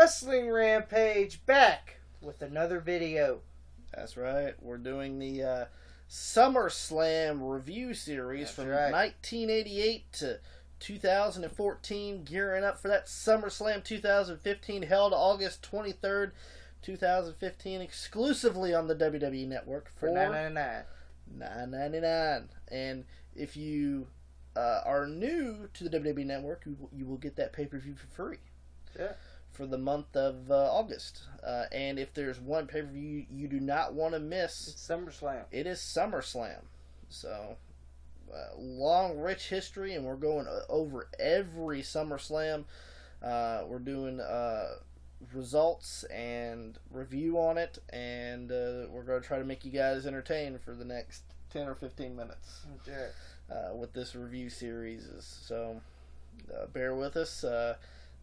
Wrestling Rampage back with another video. That's right. We're doing the Summerslam review series from 1988 to 2014, gearing up for that Summerslam 2015, held August 23rd, 2015, exclusively on the WWE Network for $9.99. $9.99. And if you are new to the WWE Network, you will get that pay-per-view for free. Yeah. For the month of August. And if there's one pay-per-view you do not want to miss, it's SummerSlam. It is SummerSlam. So, long, rich history, and we're going over every SummerSlam. We're doing results and review on it, and we're going to try to make you guys entertained for the next 10 or 15 minutes with this review series. So, bear with us.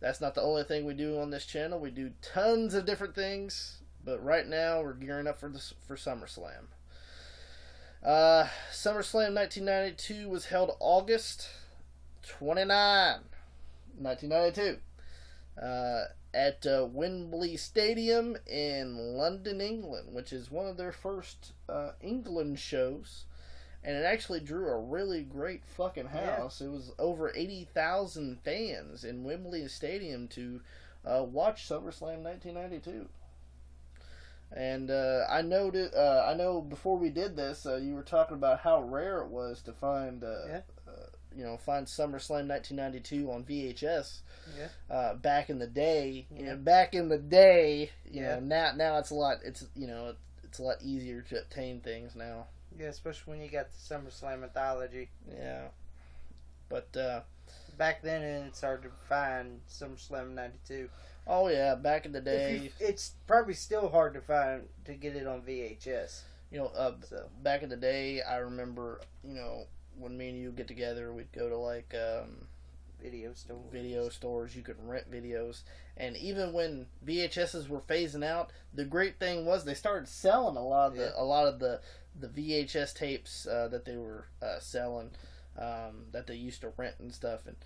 That's not the only thing we do on this channel. We do tons of different things, but right now we're gearing up for SummerSlam. SummerSlam 1992 was held August 29, 1992, at Wembley Stadium in London, England, which is one of their first England shows. And it actually drew a really great fucking house. Yeah. It was over 80,000 fans in Wembley Stadium to watch SummerSlam 1992. And I know before we did this, you were talking about how rare it was to find, find SummerSlam 1992 on VHS. Yeah. Back in the day, now it's a lot. It's a lot easier to obtain things now. Yeah, especially when you got the SummerSlam anthology. Yeah. But back then it's hard to find SummerSlam 92. Oh yeah, back in the day. It's probably still hard to find to get it on VHS. Back in the day, I remember, when me and you get together, we'd go to like video stores. Video stores. You could rent videos, and even when VHSs were phasing out, the great thing was they started selling a lot of the VHS tapes that they were selling, that they used to rent and stuff. And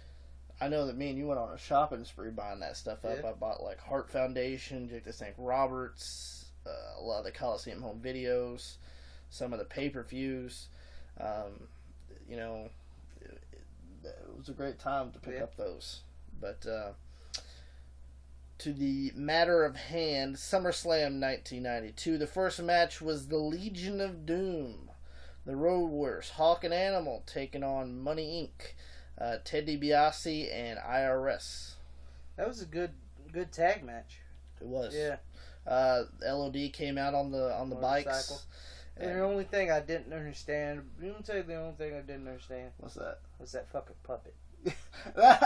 I know that me and you went on a shopping spree buying that stuff up. I bought like Heart Foundation, Jake the Snake Roberts, a lot of the Coliseum Home Videos, some of the pay-per-views. It was a great time to pick up those. But to the matter of hand, SummerSlam 1992. The first match was the Legion of Doom, the Road Warriors, Hawk and Animal, taking on Money Inc., Ted DiBiase and IRS. That was a good tag match. It was. Yeah. LOD came out on the bikes. And the only thing I didn't understand, you want to tell you the only thing I didn't understand? What's that? Was that fucking puppet.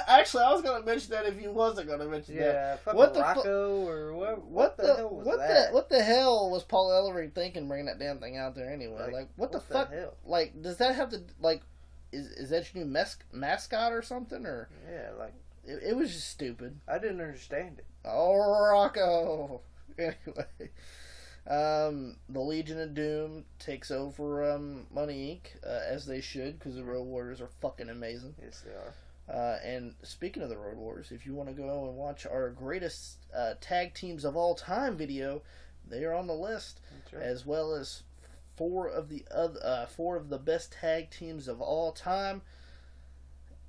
Actually, I was going to mention that if you wasn't going to mention that. Yeah, fucking Rocco or what the hell was that? What the hell was Paul Ellering thinking bringing that damn thing out there anyway? Like what the fuck? Hell? Like, does that have to, like, is that your new mascot or something? Or yeah, like... It was just stupid. I didn't understand it. Oh, Rocco! Anyway... the Legion of Doom takes over Money Inc., as they should, because the Road Warriors are fucking amazing. Yes, they are. And speaking of the Road Warriors, if you want to go and watch our greatest tag teams of all time video, they are on the list, right. As well as four of the best tag teams of all time.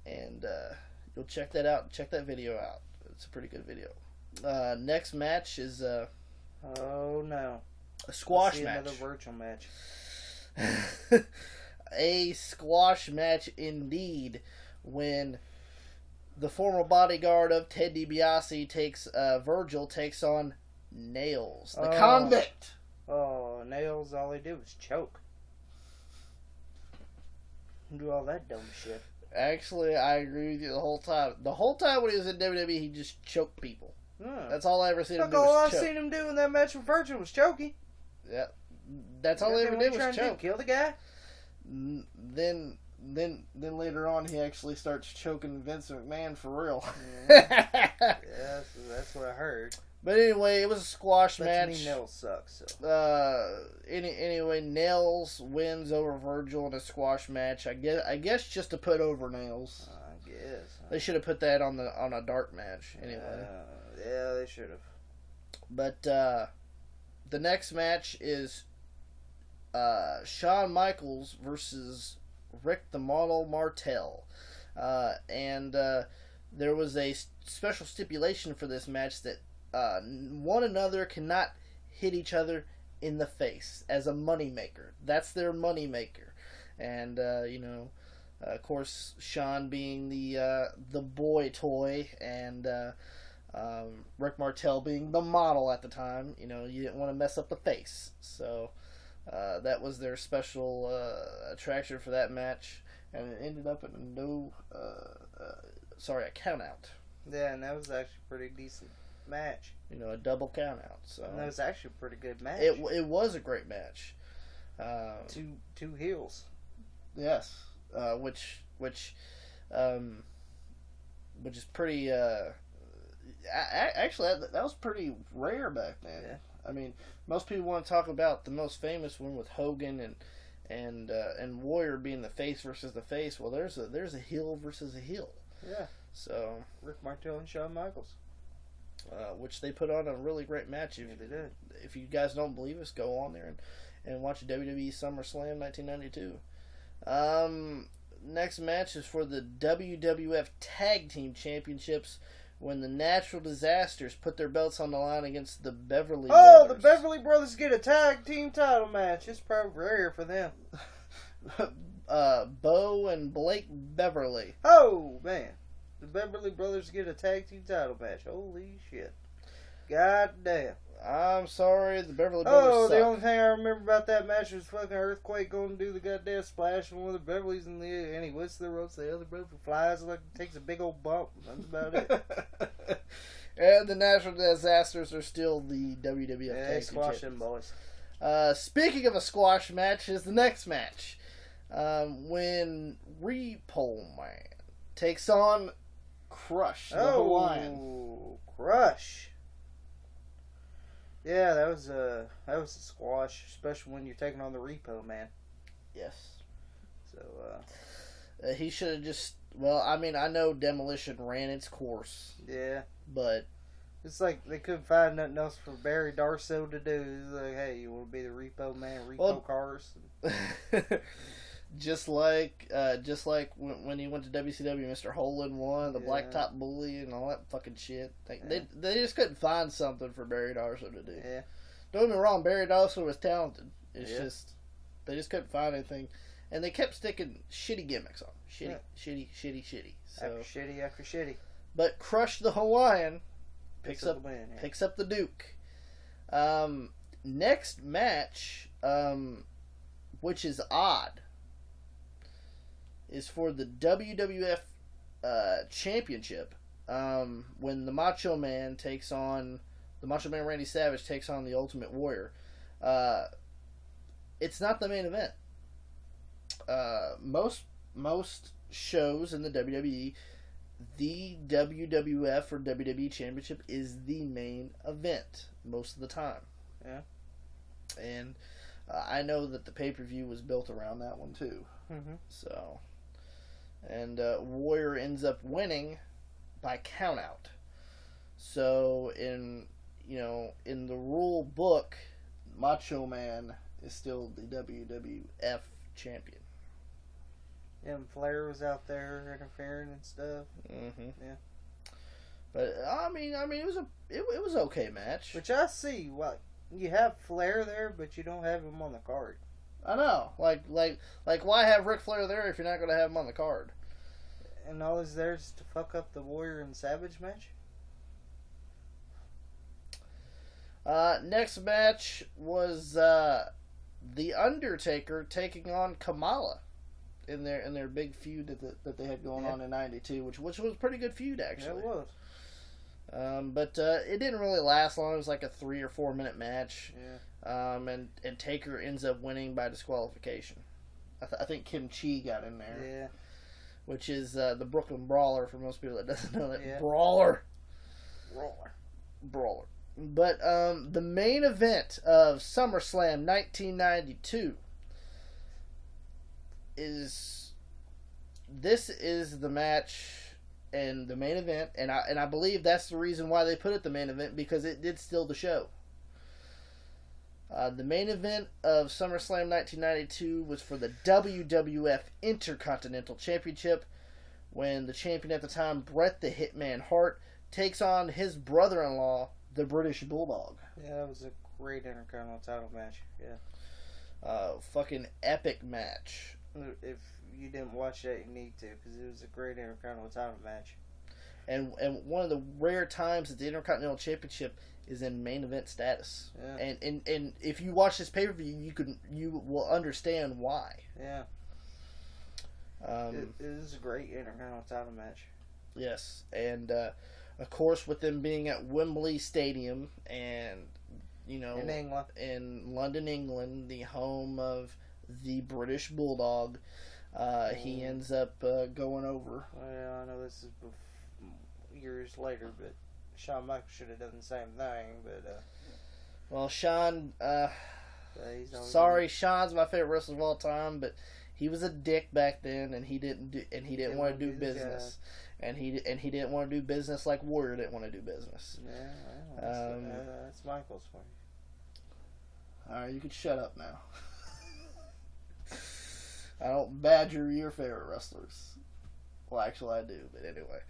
And you'll check that out. Check that video out. It's a pretty good video. Next match is oh no. A squash match. Another Virgil match. A squash match indeed, when the former bodyguard of Ted DiBiase Virgil takes on Nails, the convict. Oh, Nails, all he did was choke. Do all that dumb shit. Actually, I agree with you the whole time. The whole time when he was in WWE, he just choked people. That's all I ever seen him do. All I seen him do in that match with Virgil was choking. Yeah, that's all he ever did was choke. Kill the guy. Then later on, he actually starts choking Vince McMahon for real. Yeah, that's what I heard. But anyway, it was a squash match. To me, Nails sucks. So. Anyway, Nails wins over Virgil in a squash match. I guess just to put over Nails. I guess they should have put that on a dark match. Anyway. Yeah, they should have. But the next match is Shawn Michaels versus Rick the Model Martel. And there was a special stipulation for this match that one another cannot hit each other in the face as a moneymaker. That's their moneymaker. And, of course, Shawn being the boy toy, and Rick Martel being the model at the time. You didn't want to mess up the face. So that was their special attraction for that match. And it ended up in a count out. Yeah, and that was actually a pretty decent match. A double count out. So and that was actually a pretty good match. It was a great match. Two heels. Yes, which is pretty. Actually, that was pretty rare back then. Yeah. I mean, most people want to talk about the most famous one with Hogan and Warrior being the face versus the face. Well, there's a heel versus a heel. Yeah. So Rick Martel and Shawn Michaels. Which they put on a really great match. They did. If you guys don't believe us, go on there and watch WWE Summerslam 1992. Next match is for the WWF Tag Team Championships, when the Natural Disasters put their belts on the line against the Beverly Brothers. The Beverly Brothers get a tag team title match. It's probably rare for them. Bo and Blake Beverly. Oh, man. The Beverly Brothers get a tag team title match. Holy shit. God damn. I'm sorry, the Beverly Brothers suck. The only thing I remember about that match was fucking Earthquake going to do the goddamn splash on one of the Beverlys, and he whistles the ropes. The other brother flies like takes a big old bump. That's about it. And the Natural Disasters are still the WWF Tag Team squash Champions. them boys. Speaking of a squash match, is the next match. When Repo Man takes on Crush the Hawaiian. Crush. Yeah, that was a squash, especially when you're taking on the Repo Man. Yes. So he should have just. Well, I mean, I know Demolition ran its course. Yeah. But it's like they couldn't find nothing else for Barry Darsow to do. It's like, hey, you want to be the Repo Man, cars? Just like when he went to WCW, Mr. Hole-in One, the Blacktop Bully, and all that fucking shit. They just couldn't find something for Barry Darsow to do. Yeah. Don't get me wrong, Barry Darsow was talented. It's just they just couldn't find anything, and they kept sticking shitty gimmicks on him. Shitty. So, after shitty. But Crush the Hawaiian picks up the Duke. Next match, which is odd, is for the WWF Championship, when the Macho Man Randy Savage takes on the Ultimate Warrior. It's not the main event. Most shows in the WWE, the WWF or WWE Championship is the main event most of the time. Yeah. And I know that the pay-per-view was built around that one too. Mm-hmm. So, and Warrior ends up winning by countout. So in the rule book, Macho Man is still the WWF champion. Yeah, and Flair was out there interfering and stuff. Mm-hmm. Yeah. But I mean, it was an okay match. Which I see. What you have Flair there, but you don't have him on the card. I know. Like, why have Ric Flair there if you're not going to have him on the card? And all is there is to fuck up the Warrior and Savage match. Next match was The Undertaker taking on Kamala in their big feud that they had going on in '92, which was a pretty good feud actually. Yeah, it was. But it didn't really last long. It was like a 3 or 4 minute match. Yeah. And Taker ends up winning by disqualification. I think Kim Chi got in there. Yeah. Which is the Brooklyn Brawler for most people that doesn't know that. Yeah. Brawler. But the main event of SummerSlam 1992 is the match and the main event, and I believe that's the reason why they put it the main event, because it did steal the show. The main event of SummerSlam 1992 was for the WWF Intercontinental Championship, when the champion at the time, Bret the Hitman Hart, takes on his brother-in-law, the British Bulldog. Yeah, that was a great Intercontinental title match. Yeah. Fucking epic match. If you didn't watch that, you need to, because it was a great Intercontinental title match. And one of the rare times that the Intercontinental Championship is in main event status. Yeah. And if you watch this pay-per-view, you will understand why. Yeah. It is a great Intercontinental title match. Yes, and of course, with them being at Wembley Stadium, and in England, in London, England, the home of the British Bulldog, he ends up going over. Well, I know this is years later, but Shawn Michaels should have done the same thing. But well, Shawn. sorry, Shawn's my favorite wrestler of all time, but he was a dick back then, and he didn't want to do business, and he didn't want to do business like Warrior didn't want to do business. Yeah, that's Michaels for you. All right, you can shut up now. I don't badger your favorite wrestlers. Well, actually, I do, but anyway.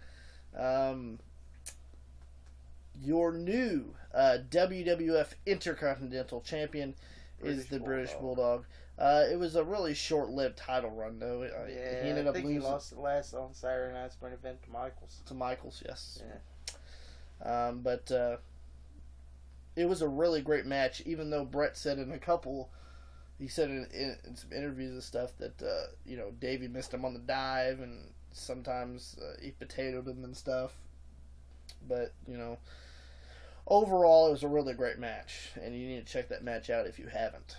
Your new WWF Intercontinental Champion is the British Bulldog. It was a really short-lived title run, though. He ended up losing. He lost it last on Saturday night's main event to Michaels. To Michaels, yes. Yeah. But it was a really great match, even though Bret said he said in some interviews and stuff that, Davey missed him on the dive, and sometimes he potatoed him and stuff. But, overall, it was a really great match, and you need to check that match out if you haven't.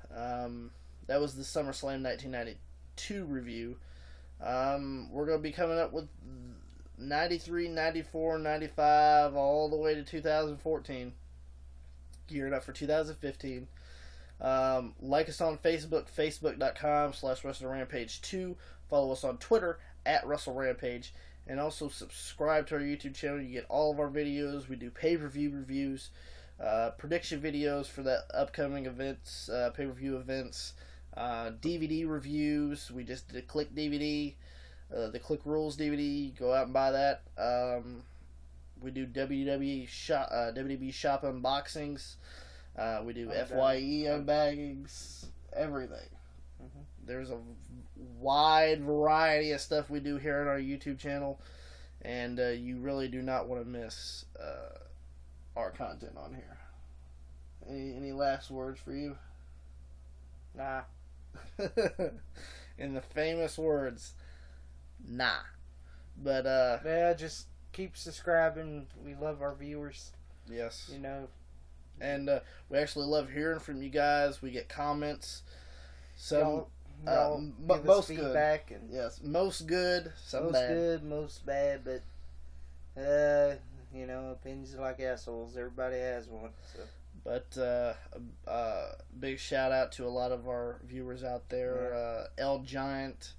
That was the SummerSlam 1992 review. We're going to be coming up with 93, 94, 95, all the way to 2014. Gearing up for 2015. Like us on Facebook, facebook.com/WrestleRampage2. Follow us on Twitter, @WrestleRampage. And also subscribe to our YouTube channel. You get all of our videos. We do pay-per-view reviews, prediction videos for the upcoming events, pay-per-view events, DVD reviews. We just did a Click DVD, the Click Rules DVD. Go out and buy that. We do WWE shop unboxings. We do FYE unbaggings. Everything. Mm-hmm. There's a wide variety of stuff we do here on our YouTube channel, and you really do not want to miss our content on here. Any last words for you? Nah. In the famous words, nah. But yeah, just keep subscribing. We love our viewers. Yes. And we actually love hearing from you guys. We get comments. Some give most us feedback. Good. Yes, most good. Some most bad. good, most bad. But opinions are like assholes. Everybody has one. So. But big shout out to a lot of our viewers out there. Yeah. L Giant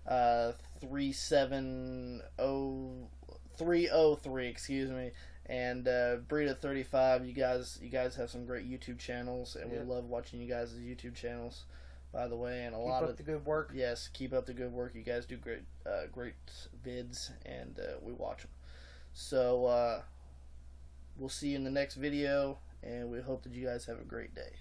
30303, excuse me, and Brita 35. You guys have some great YouTube channels, and we love watching you guys' YouTube channels. By the way, and keep up the good work. Yes, keep up the good work. You guys do great vids, and we watch them. So we'll see you in the next video, and we hope that you guys have a great day.